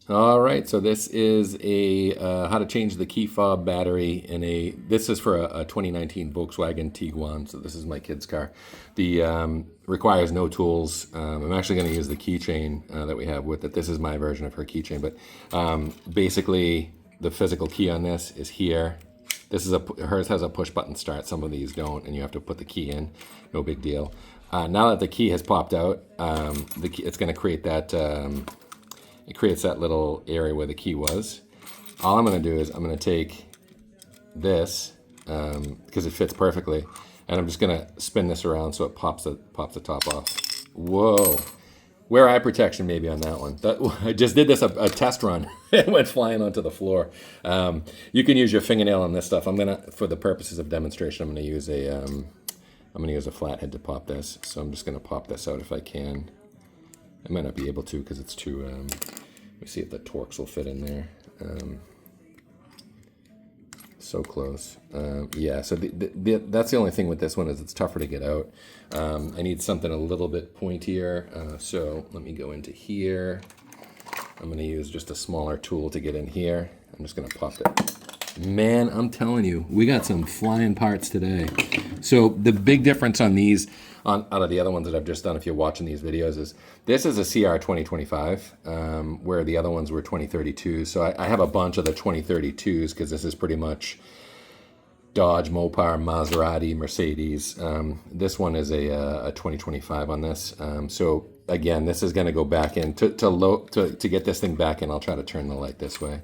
All right, so this is a how to change the key fob battery in a. This is for a 2019 Volkswagen Tiguan. So this is my kid's car. The requires no tools. I'm actually going to use the keychain that we have with it. This is my version of her keychain, but basically the physical key on this is here. This is hers has a push button start. Some of these don't, and you have to put the key in. No big deal. Now that the key has popped out, it's going to create that. It creates that little area where the key was. All I'm going to do is I'm going to take this because it fits perfectly, and I'm just going to spin this around so it pops the top off. Whoa! Wear eye protection maybe on that one. I just did this a test run. It went flying onto the floor. You can use your fingernail on this stuff. I'm gonna, for the purposes of demonstration, I'm gonna use a flathead to pop this. So I'm just gonna pop this out if I can. I might not be able to because it's too. Let me see if the Torx will fit in there. So close. Yeah, so that's the only thing with this one is it's tougher to get out. I need something a little bit pointier. So let me go into here. I'm going to use just a smaller tool to get in here. I'm just going to pop it. Man, I'm telling you, we got some flying parts today. So the big difference on these, out of the other ones that I've just done, if you're watching these videos, is this is a CR 2025, where the other ones were 2032. So I have a bunch of the 2032s because this is pretty much Dodge, Mopar, Maserati, Mercedes. This one is a 2025 on this. So again, this is going to go back in to get this thing back in. I'll try to turn the light this way.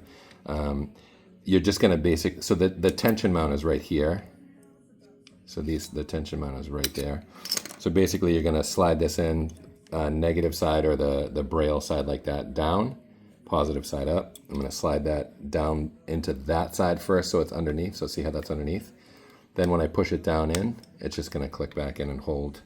You're just going to so the tension mount is right here. So the tension mount is right there. So basically you're going to slide this in negative side or the braille side like that down, positive side up. I'm going to slide that down into that side first so it's underneath. So see how that's underneath? Then when I push it down in, it's just going to click back in and hold.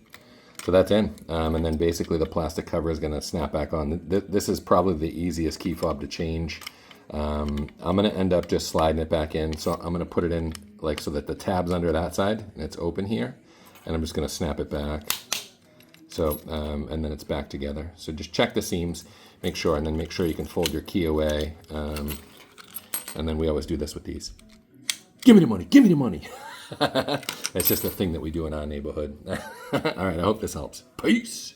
So that's in. And then basically the plastic cover is going to snap back on. This is probably the easiest key fob to change. I'm going to end up just sliding it back in. So I'm going to put it in like so that the tab's under that side and it's open here. And I'm just going to snap it back. So, and then it's back together. So just check the seams, make sure, and then make sure you can fold your key away. And then we always do this with these. Give me the money, give me the money. It's just a thing that we do in our neighborhood. All right, I hope this helps. Peace.